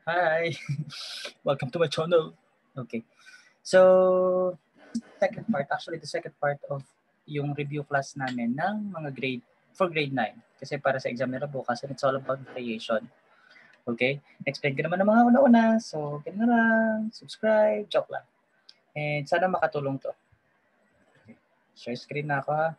Hi! Welcome to my channel. Okay. So, the second part of yung review class namin ng mga for grade 9. Kasi para sa exam nila bukas and it's all about variation. Okay? Explain ko naman ng mga una-una. So, ganun na lang. Subscribe. Joke lang. And sana makatulong to. Okay. Share screen na ako ha.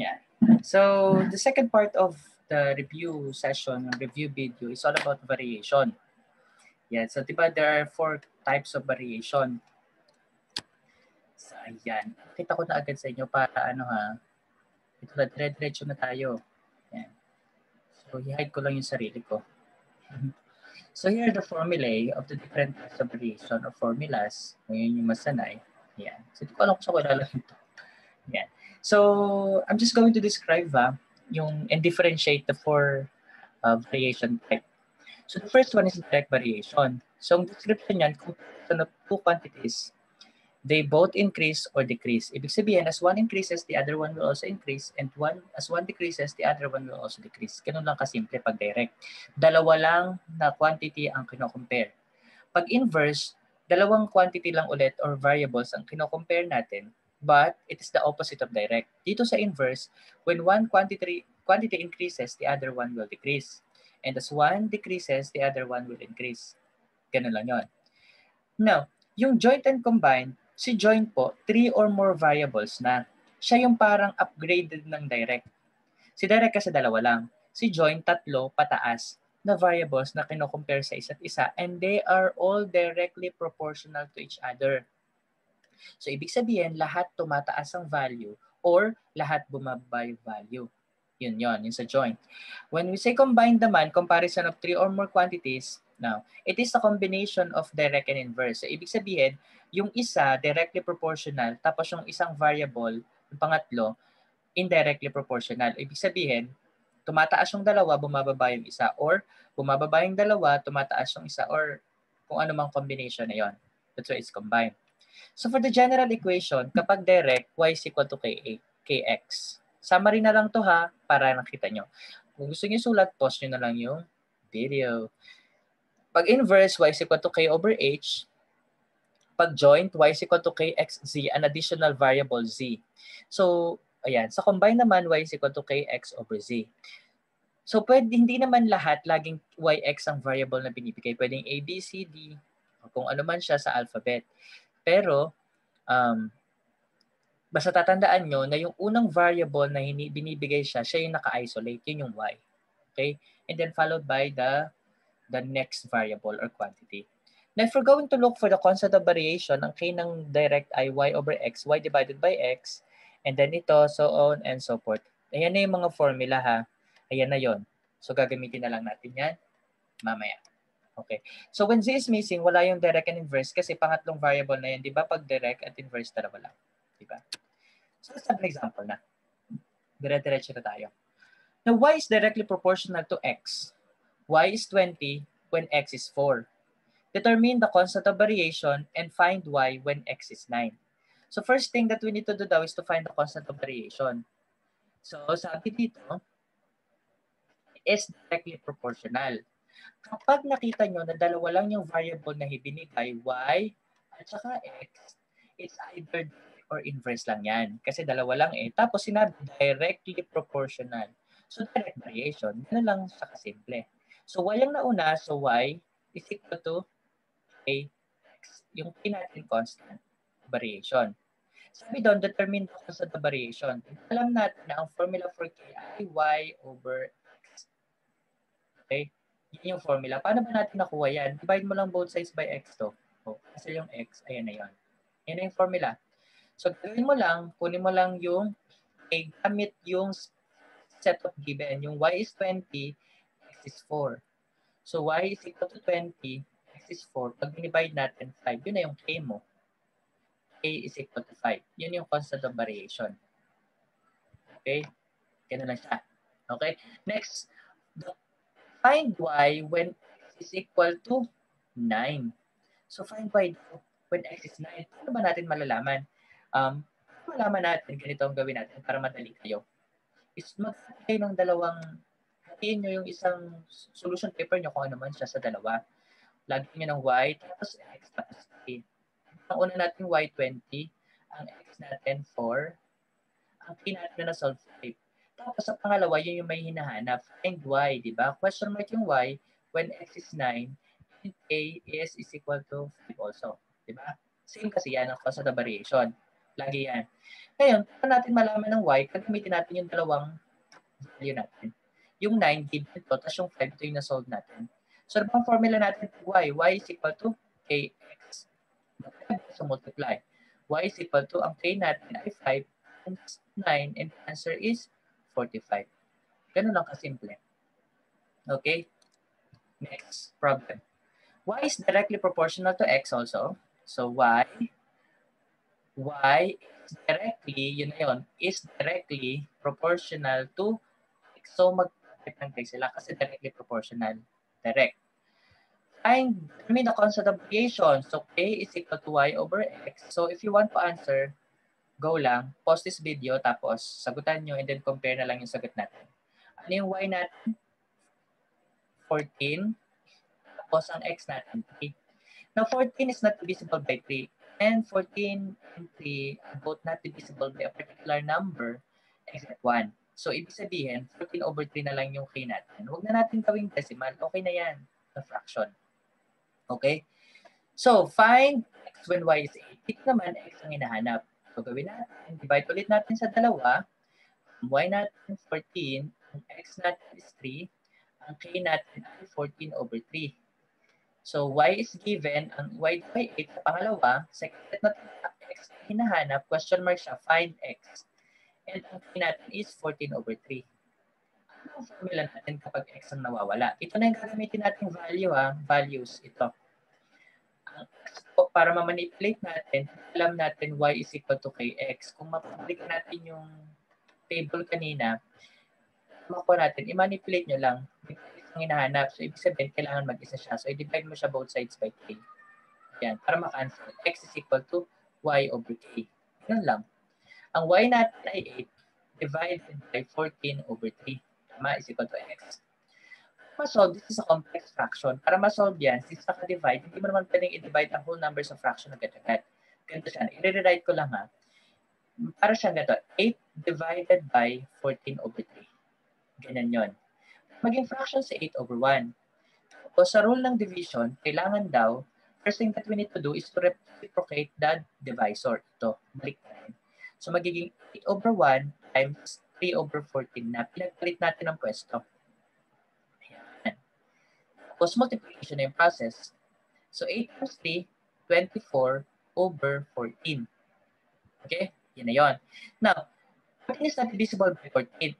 Yeah. So, the second part of the review session, review video, is all about variation. Yeah, so diba there are 4 types of variation. So, ayan. Kita ko na agad sa inyo para ano ha. Ito na, dire-diretso na tayo. Ayan. So, i-hide ko lang yung sarili ko. So, here are the formulae of the different types of variation or formulas. Ngayon yung masanay. Ayan. So, hindi ko alam kung saan ko ilalagay ito. Ayan. So, I'm just going to describe and differentiate the 4 variation type. So, the first one is direct variation. So, ang description yan, comparison of 2 quantities, they both increase or decrease. Ibig sabihin, as one increases, the other one will also increase, and as one decreases, the other one will also decrease. Ganun lang kasimple pag direct. Dalawa lang na quantity ang kino-compare. Pag inverse, dalawang quantity lang ulit or variables ang kino-compare natin, but it is the opposite of direct. Dito sa inverse, when one quantity increases, the other one will decrease. And as one decreases, the other one will increase. Ganun lang yun. Now, yung joint and combined, si joint po, 3 or more variables na. Siya yung parang upgraded ng direct. Si direct kasi dalawa lang. Si joint, 3 pataas na variables na kino-compare sa isa't isa, and they are all directly proportional to each other. So, ibig sabihin, lahat tumataas ang value or lahat bumaba yung value. Yun, yung sa joint. When we say combined naman, comparison of 3 or more quantities, now, it is a combination of direct and inverse. So, ibig sabihin, yung isa, directly proportional, tapos yung isang variable, yung pangatlo, indirectly proportional. Ibig sabihin, tumataas yung dalawa, bumababa yung isa, or bumababa yung dalawa, tumataas yung isa, or kung ano mang combination na yon. That's why it's combined. So for the general equation, kapag direct, y is equal to kx. Summary na lang to ha, para nakita nyo. Kung gusto nyo sulat, pause nyo na lang yung video. Pag inverse, y is equal to k over h. Pag joint, y is equal to kxz, an additional variable z. So, ayan. Sa combine naman, y is equal to kx over z. So, hindi naman lahat laging yx ang variable na binibigay. Pwedeng a, b, c, d, kung ano man siya sa alphabet. Pero, basta tatandaan nyo na yung unang variable na binibigay siya yung naka-isolate, yun yung y. Okay? And then followed by the next variable or quantity. Now, if we're going to look for the constant of variation, ang k ng direct ay y over x, y divided by x, and then ito, so on and so forth. Ayan na yung mga formula ha. Ayan na yon. So, gagamitin na lang natin yan mamaya. Okay. So, when z is missing, wala yung direct and inverse kasi pangatlong variable na yan. Di ba? Pag direct at inverse, dalawa lang. Di ba? So, let's have an example na. Dire-diretso na tayo. Now, y is directly proportional to x. Y is 20 when x is 4. Determine the constant of variation and find y when x is 9. So, first thing that we need to do daw is to find the constant of variation. So, sabi dito, is directly proportional. Kapag nakita nyo na dalawa lang yung variable na ibinigay, y at saka x, it's either or inverse lang yan. Kasi dalawa lang eh. Tapos sinabi directly proportional. So direct variation. Ganun lang siya kasimple. So y ang nauna, so y is equal to k x. Yung k natin constant variation. Sabi doon, determine the constant of variation. Alam natin na ang formula for k ay y over x. Okay? Yun yung formula. Paano ba natin nakuha yan? Divide mo lang both sides by x to. O, kasi yung x, ayan na yun. Yan na yung formula. So, gawin mo lang, kunin mo lang yung gamit yung set of given. Yung y is 20, x is 4. So, y is equal to 20, x is 4. Pag divide natin 5, yun na yung k mo. K is equal to 5. Yun yung constant of variation. Okay? Ganun lang siya. Okay? Next, find y when x is equal to 9. So, find y when x is 9. Paano ba natin malalaman? Malaman natin, ganito ang gawin natin para madali kayo. Is mag-apply ng dalawang, hatiin nyo yung isang solution paper nyo kung ano man siya sa dalawa. Lagyan nyo ng y, tapos x, tapos k. Ang una natin y20, ang x natin 4, ang k natin na solve 5. Tapos sa pangalawa, yun yung may hinahanap. Find y, di ba? Question mark yung y when x is 9 and k is equal to 5 also. Di ba? Same kasi yan ang constant of variation. Lagi yan. Ngayon, para natin malaman ng y, gagamitin natin yung dalawang value natin. Yung 9 given ito, tapos yung 5 ito yung na-solve natin. So, ano bang formula natin for y? Y is equal to kx. So, multiply. Y is equal to, ang k natin ay 5 times 9, and the answer is 45. Ganun lang kasimple. Okay? Next problem. Y is directly proportional to x also. So, y is directly, yun na yun, is directly proportional to x. So, mag-type sila kasi directly proportional. Direct. Find the constant of variation. So, k is equal to y over x. So, if you want to answer, go lang, pause this video, tapos sagutan nyo, and then compare na lang yung sagot natin. Ano yung y natin? 14. Tapos ang x natin, 3. Now, 14 is not divisible by 3. And 14 and 3 are both not divisible by a particular number except 1. So, ibig sabihin, 14 over 3 na lang yung k natin. Huwag na natin gawing decimal. Okay na yan, na fraction. Okay? So, find x when y is 8. Ito naman, x ang hinahanap. So, gawin natin. Divide ulit natin sa dalawa. Y natin 14. Ang x natin is 3. Ang k natin ay 14 over 3. So, y is given. Ang y by 8 sa pangalawa. Second set natin x hinahanap. Question mark siya. Find x. And ang k natin is 14 over 3. Ano ang formula natin kapag x ang nawawala? Ito na yung gagamitin natin value, values. Ito. Para ma-manipulate natin, alam natin y is equal to kx. Kung mapublic natin yung table kanina, makuha natin, i-manipulate nyo lang. Ang hinahanap. So, ibig sabihin, kailangan mag-isa siya. So, i-divide mo siya both sides by k. Yan, para maka-answer. X is equal to y over k. Yan lang. Ang y natin ay 8 divided by 14 over 3. Tama, is equal to x. Ma-solve, this is a complex fraction. Para ma-solve yan, since naka-divide, hindi mo naman pwedeng i-divide ang whole numbers of fraction agad-agad. Ganito siya. I-rewrite ko lang Para siya ganito, 8 divided by 14 over 3. Ganyan yon. Maging fraction sa 8 over 1. So sa rule ng division, kailangan daw, first thing that we need to do is to reciprocate the divisor. Ito, balik natin. So magiging 8 over 1 times 3 over 14 na pinagpalit natin ng pwesto. Tapos multiplication na yung process. So 8 times 3, 24 over 14. Okay? Yan na yun. Now, 14 is not divisible by 14.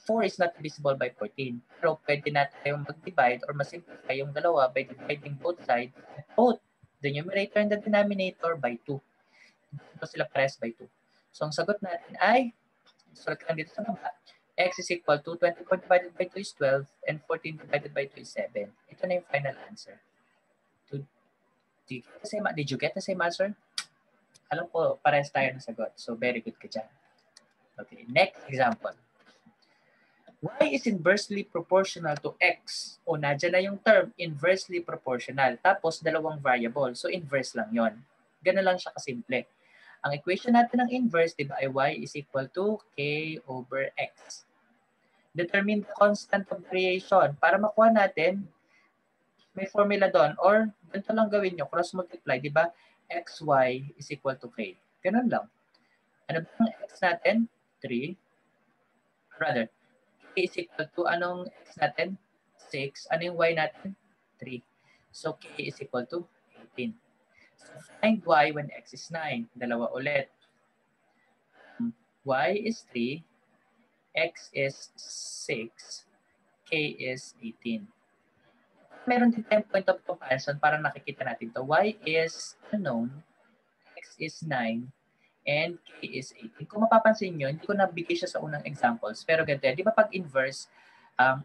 4 is not divisible by 14. Pero pwede natin tayong mag-divide or masimplify yung dalawa by dividing both sides, both the numerator and the denominator by 2. Ito sila pares by 2. So ang sagot natin ay, sulat lang dito sa baba, x is equal to 24 divided by 2 is 12 and 14 divided by 2 is 7. Ito na yung final answer. Did you get the same answer? Alam ko, pares tayo ng sagot. So very good ka dyan. Okay, next example. Y is inversely proportional to x. O, nadyan na yung term, inversely proportional. Tapos, dalawang variable. So, inverse lang yon. Ganun lang siya kasimple. Ang equation natin ng inverse, di ba, ay y is equal to k over x. Determine the constant of variation. Para makuha natin, may formula doon. Or, ganito lang gawin nyo, cross multiply, di ba? xy is equal to k. Ganun lang. Ano ba ang x natin? 3. Rather, k is equal to, anong x natin? 6. Ano yung y natin? 3. So, k is equal to 18. So, find y when x is 9. Dalawa ulit. Y is 3. X is 6. K is 18. Meron din tayong point of comparison para nakikita natin to. Y is unknown. X is 9. And k is 18. Kung mapapansin nyo, hindi ko nabigay siya sa unang examples. Pero ganito, di ba pag inverse,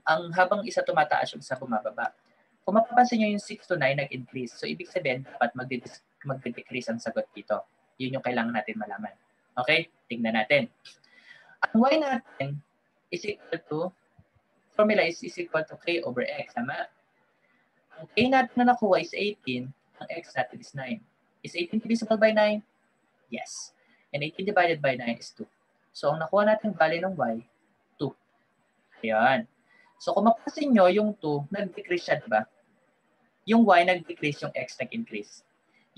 ang habang isa tumataas yung isa bumababa. Kung mapapansin nyo yung 6 to 9 nag-increase. So, ibig sabihin, dapat magde-decrease ang sagot dito. Yun yung kailangan natin malaman. Okay? Tingnan natin. Ang y natin is equal to, formula is equal to k over x. Tama? Ang k natin na nakuha is 18. Ang x natin is 9. Is 18 divisible by 9? Yes. And 18 divided by 9 is 2. So, ang nakuha natin value ng y, 2. Ayan. So, kung mapapansin nyo, yung 2, nag-decrease siya, diba? Yung y nag-decrease, yung x nag-increase.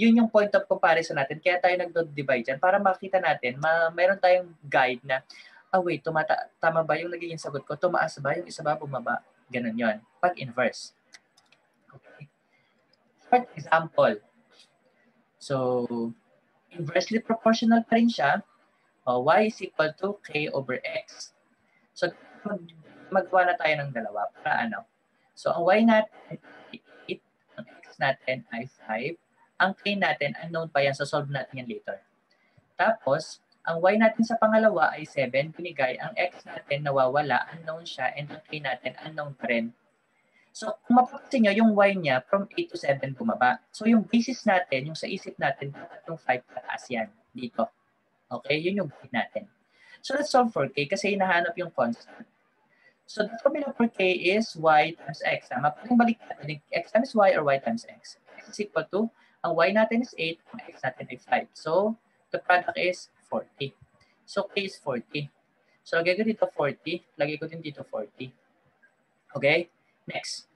Yun yung point of comparison natin. Kaya tayo nag-divide dyan para makita natin, mayroon tayong guide na, wait, tama ba yung nagiging sagot ko? Tumaas ba? Yung isa ba bumaba? Ganun yun. Pag inverse. Okay. For example, so, inversely proportional pa rin siya. Y is equal to k over x. So, magawa na tayo ng dalawa para ano. So, ang y natin ay 8, ang x natin ay 5, ang k natin, unknown pa yan, so solve natin yan later. Tapos, ang y natin sa pangalawa ay 7, binigay, ang x natin nawawala, unknown siya, and ang k natin, unknown pa rin. So, kung mapapansin nyo, yung y niya, from 8 to 7 bumaba. So, yung basis natin, yung sa isip natin, dapat yung 5 pataas yan, dito. Okay, yun yung guide natin. So, let's solve for k kasi hinahanap yung constant. So, the formula for k is y times x. Tama? Pag balik natin, x times y or y times x. X is equal to, ang y natin is 8, ang x natin ay 5. So, the product is 40. So, k is 40. So, lagay ko dito 40. Lagay ko din dito 40. Okay? Next.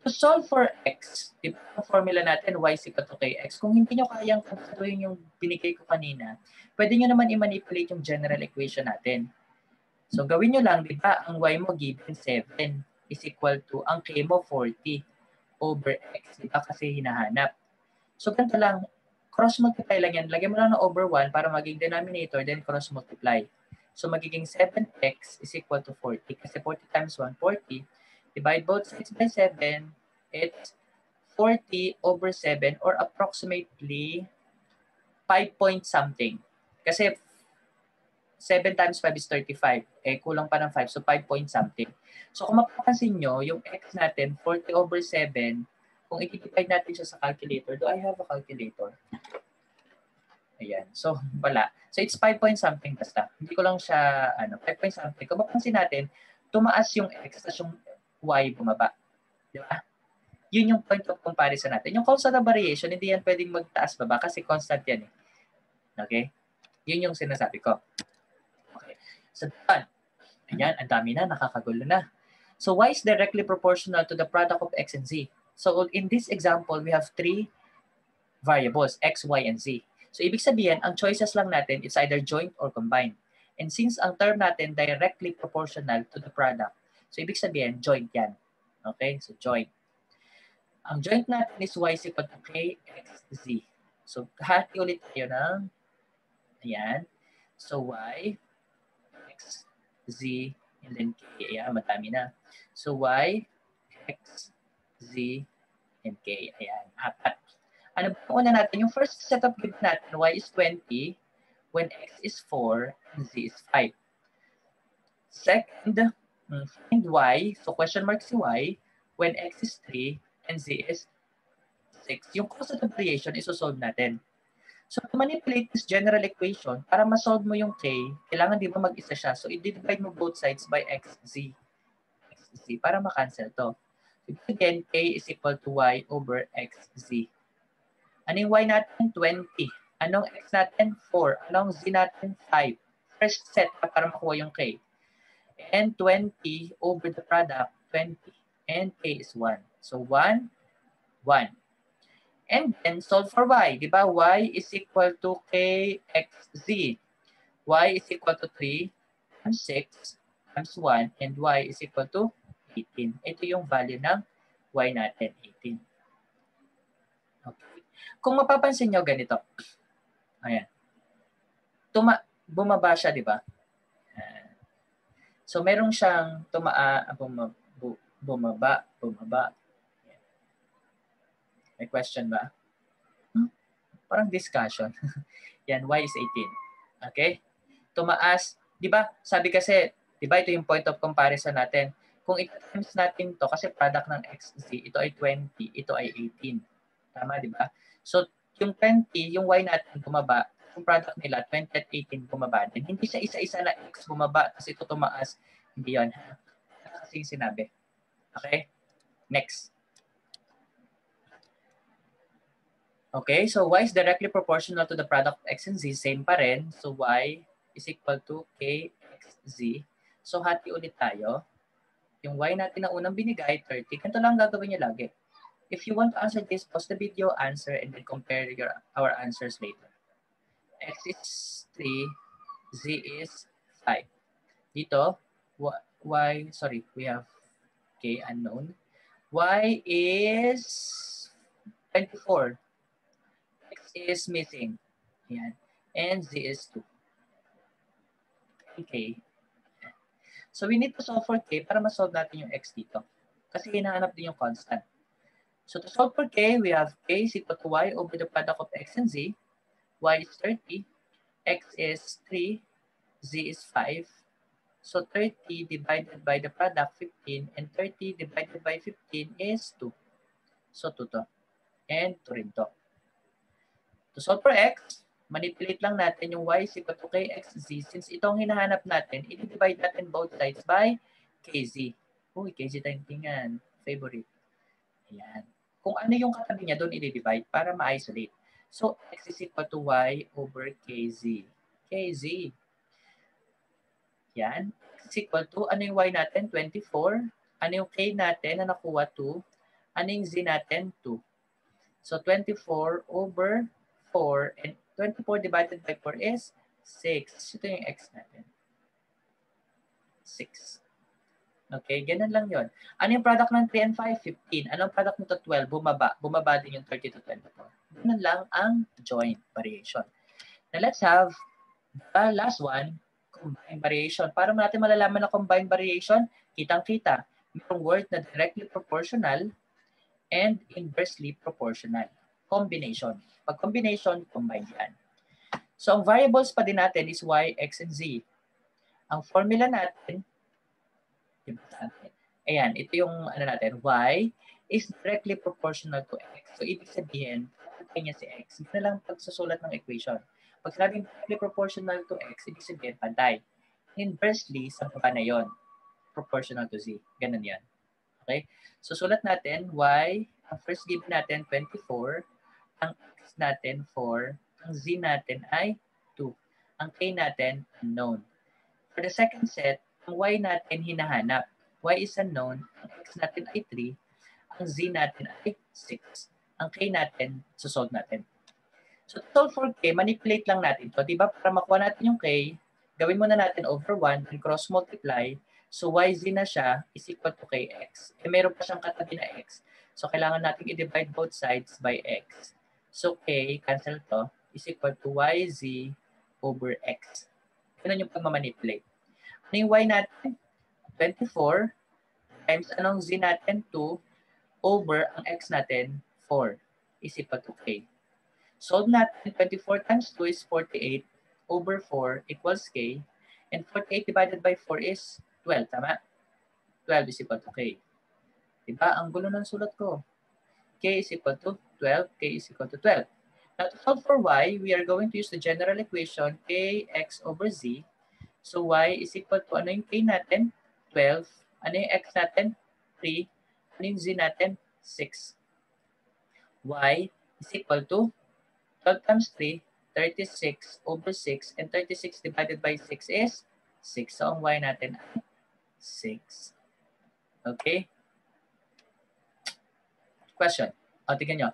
To solve for x, diba ang formula natin, y is equal to kx. Kung hindi nyo kayang konstruhin yung binigay ko kanina, pwede nyo naman i-manipulate yung general equation natin. So, gawin nyo lang, di ba, ang y mo given 7 is equal to, ang k mo 40 over x, di ba, kasi hinahanap. So, ganito lang, cross-multiply lang yan. Lagyan mo lang ng over 1 para maging denominator, then cross-multiply. So, magiging 7x is equal to 40. Kasi 40 times 1, 40. Divide both sides by 7. It's 40 over 7 or approximately 5 point something. Kasi 7 times 5 is 35. Eh, kulang pa ng 5. So, 5 point something. So, kung mapapansin nyo, yung x natin, 40 over 7, kung i-divide natin siya sa calculator, do I have a calculator? Ayan. So, wala. So, it's 5 point something basta. Hindi ko lang siya, 5 point something. Kung mapapansin natin, tumaas yung x, tapos yung y bumaba. Di ba? Yun yung point of comparison natin. Yung constant of variation, hindi yan pwedeng magtaas-baba kasi constant yan eh. Okay? Yun yung sinasabi ko. Okay. So, done. Ayan, ang dami na, nakakagulo na. So, y is directly proportional to the product of x and z. So, in this example, we have 3 variables, x, y, and z. So, ibig sabihin, ang choices lang natin, it's either joint or combined. And since ang term natin directly proportional to the product, so ibig sabihin, joint yan. Okay? So, joint. Ang joint natin is y is equal to k, x, z. So, hati ulit tayo ng, ayan. So, y, x, z, and then k. Ayan, madami na. So, y, x, z, and k. Ayan, apat. Ano ba una natin? Yung first set of given natin, y is 20, when x is 4, and z is 5. Second, find y. So, question mark si y, when x is 3, and z is 6. Yung constant of variation, isosolve natin. So, to manipulate this general equation, para ma-solve mo yung k, kailangan di ba mag-isa siya. So, i-divide mo both sides by x, z. X, z, para ma-cancel to. So, again, k is equal to y over x, z. Ano yung y natin? 20. Anong x natin? 4. Anong z natin? 5. First set para makuha yung k. And 20 over the product, 20. And k is 1. So, 1, 1. And then solve for y. Di ba? Y is equal to kxz. Y is equal to 3 times 6 times 1. And y is equal to 18. Ito yung value ng y natin, 18. Okay. Kung mapapansin nyo, ganito. Ayan. Bumaba siya, di ba? So, merong siyang bumaba. May question ba? Parang discussion. Yan, y is 18. Okay? Tumaas. Di ba? Sabi kasi, di ba ito yung point of comparison natin. Kung i-times natin to kasi product ng x, z, ito ay 20, ito ay 18. Tama, di ba? So, yung 20, yung y natin bumaba, yung product nila, 20 at 18 bumaba din. Hindi siya isa-isa na X bumaba, kasi ito tumaas. Hindi yun. Kasi yung sinabi. Okay? Next. Okay, so Y is directly proportional to the product of X and Z. Same pa rin. So Y is equal to KXZ. So hati ulit tayo. Yung Y natin na unang binigay, 30. Ganito lang gagawin niyo lagi. If you want to answer this, pause the video, answer, and then compare our answers later. X is 3, Z is 5. Dito, Y, sorry, we have K unknown. Y is 24. X is missing. Yan. And Z is 2. Okay. So we need to solve for K para ma-solve natin yung X dito. Kasi hinahanap din yung constant. So to solve for K, we have K is equal to Y over the product of X and Z. Y is 30. X is 3. Z is 5. So 30 divided by the product, 15. And 30 divided by 15 is 2. So 2 to. And 2 rin to. To solve for X, manipulate lang natin yung Y is equal to KXZ. Since itong hinahanap natin, i-divide natin both sides by KZ. Uy, KZ tayong tingnan. Favorite. Ayan. Kung ano yung katabi niya, doon i-divide para ma-isolate. So, X is equal to Y over KZ. KZ. Yan. X is equal to, ano yung Y natin? 24. Ano yung K natin na nakuha? 2. Ano yung Z natin? 2. So, 24 over 4. And 24 divided by 4 is 6. Ito yung X natin. 6. Okay, ganun lang yon. Ano yung product ng 3 and 5? 15. Anong product nito? 12. Bumaba. Bumaba din yung 30 to 24. Ganun lang ang joint variation. Now, let's have the last one, combined variation. Para natin malalaman na combined variation, kitang-kita. Mayroong word na directly proportional and inversely proportional. Combination. Pag combination, combine yan. So, ang variables pa din natin is Y, X, and Z. Ang formula natin, ayan, ito yung ano natin, Y is directly proportional to X. So, ibig sabihin, niya si X. Ito na lang pagsusulat ng equation. Pag sinabing directly proportional to X, ibig sabihin, pantay. Inversely, sa baba na yon, proportional to Z. Ganun yan. Okay? So, sulat natin, Y, ang first given natin, 24. Ang X natin, 4. Ang Z natin ay 2. Ang K natin, unknown. For the second set, ang Y natin hinahanap. Y is unknown. Ang X natin ay 3. Ang Z natin ay 6. Ang K natin, susolve natin. So, to solve for K, manipulate lang natin to. Diba? Para makuha natin yung K, gawin muna natin over 1 and cross multiply. So, YZ na siya is equal to KX. Eh, meron pa siyang katabi na X. So, kailangan natin i-divide both sides by X. So, K, cancel to, is equal to YZ over X. Ganun yung pagmamanipulate. Ano yung Y natin? 24 times anong Z natin? 2 over ang X natin, 4 is equal to K. Solve natin, 24 times 2 is 48 over 4 equals K. And 48 divided by 4 is 12, tama? 12 is equal to K. Diba? Ang gulo ng sulat ko. K is equal to 12, K is equal to 12. Now, to solve for Y, we are going to use the general equation KX over Z. So, Y is equal to, ano yung K natin? 12. Ano yung X natin? 3. Ano yung Z natin? 6. Y is equal to 12 times 3, 36 over 6. And 36 divided by 6 is 6. So, ang Y natin ay 6. Okay? Question. O, tignan nyo.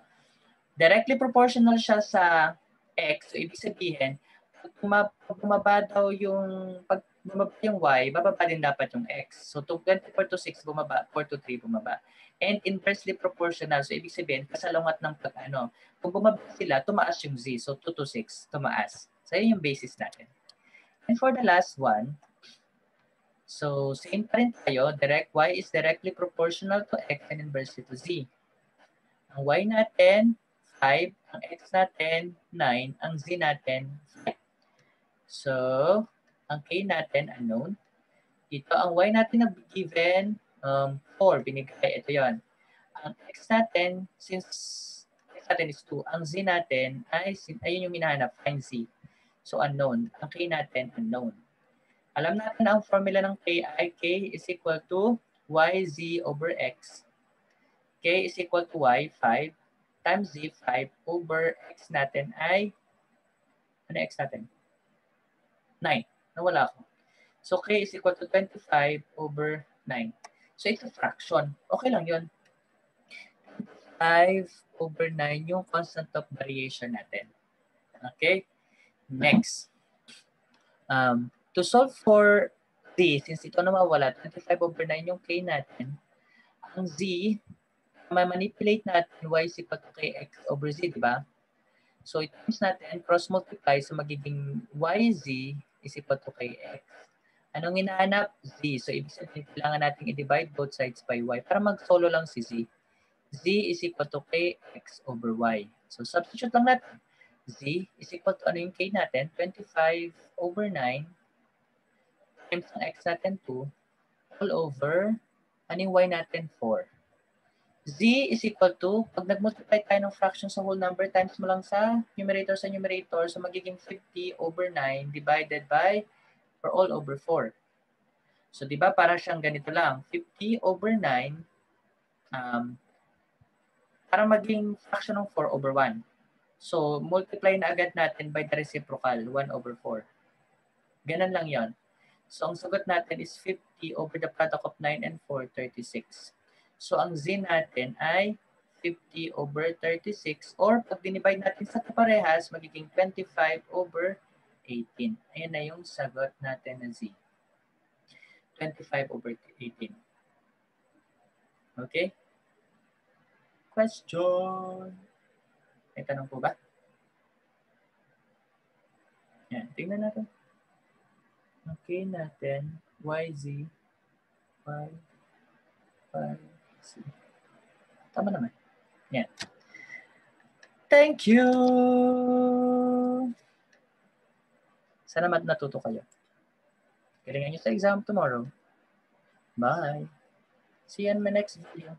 Directly proportional siya sa X. So, ibig sabihin, pag bumaba daw yung, pag bumaba yung Y, bababa din dapat yung X. So, 24 to 6 bumaba, 4 to 3 bumaba. And inversely proportional. So, ibig sabihin, kasalungat ng pag-ano. Kung bumaba sila, tumaas yung Z. So, 2 to 6, tumaas. So, yun yung basis natin. And for the last one, so, same pa rin tayo. Y is directly proportional to X and inversely to Z. Ang Y natin, 5. Ang X natin, 9. Ang Z natin, 5. So, ang K natin, unknown. Dito, ang Y natin na given, 4. Binigay, ito yon. Ang X natin, since X natin is 2, ang Z natin, ayun yung hinahanap, find Z. So unknown. Ang k natin, unknown. Alam natin na ang formula ng k ay k is equal to yz over x. K is equal to y, 5, times z, 5, over x natin ay, ano x natin? 9. Nawala ko. So k is equal to 25 over 9. So it's a fraction. Okay lang yun. 5 over 9 yung constant of variation natin. Okay? Next. To solve for z, since ito na mawala, 25 over 9 yung k natin, ang z, ma-manipulate natin y is equal to kx over z, di ba? So, i-times natin, cross-multiply, so magiging yz is equal to kx. Anong hinahanap? Z. So, ibig sabihin, kailangan natin i-divide both sides by y para mag-solo lang si z. Z is equal to kx over y. So, substitute lang natin. Z is equal to ano yung k natin? 25 over 9 times ang x natin 2 all over ano yung y natin 4. Z is equal to, pag nag-multiply tayo ng fraction sa whole number, times mo lang sa numerator, so magiging 50 over 9 divided by or all over 4. So, di ba, para siyang ganito lang. 50 over 9, para maging fraction ng 4 over 1. So, multiply na agad natin by the reciprocal, 1 over 4. Ganun lang yon. So, ang sagot natin is 50 over the product of 9 and 4, 36. So, ang z natin ay 50 over 36 or pag dinivide natin sa kaparehas, magiging 25 over 18. Ayan na yung sagot natin na z. 25 over 18. Okay? Question. May tanong po ba? Yan, tingnan natin. Okay natin, yz, y, z. Tama naman. Yan. Thank you! Sana natuto kayo. Galingan nyo sa exam tomorrow. Bye! See you in my next video.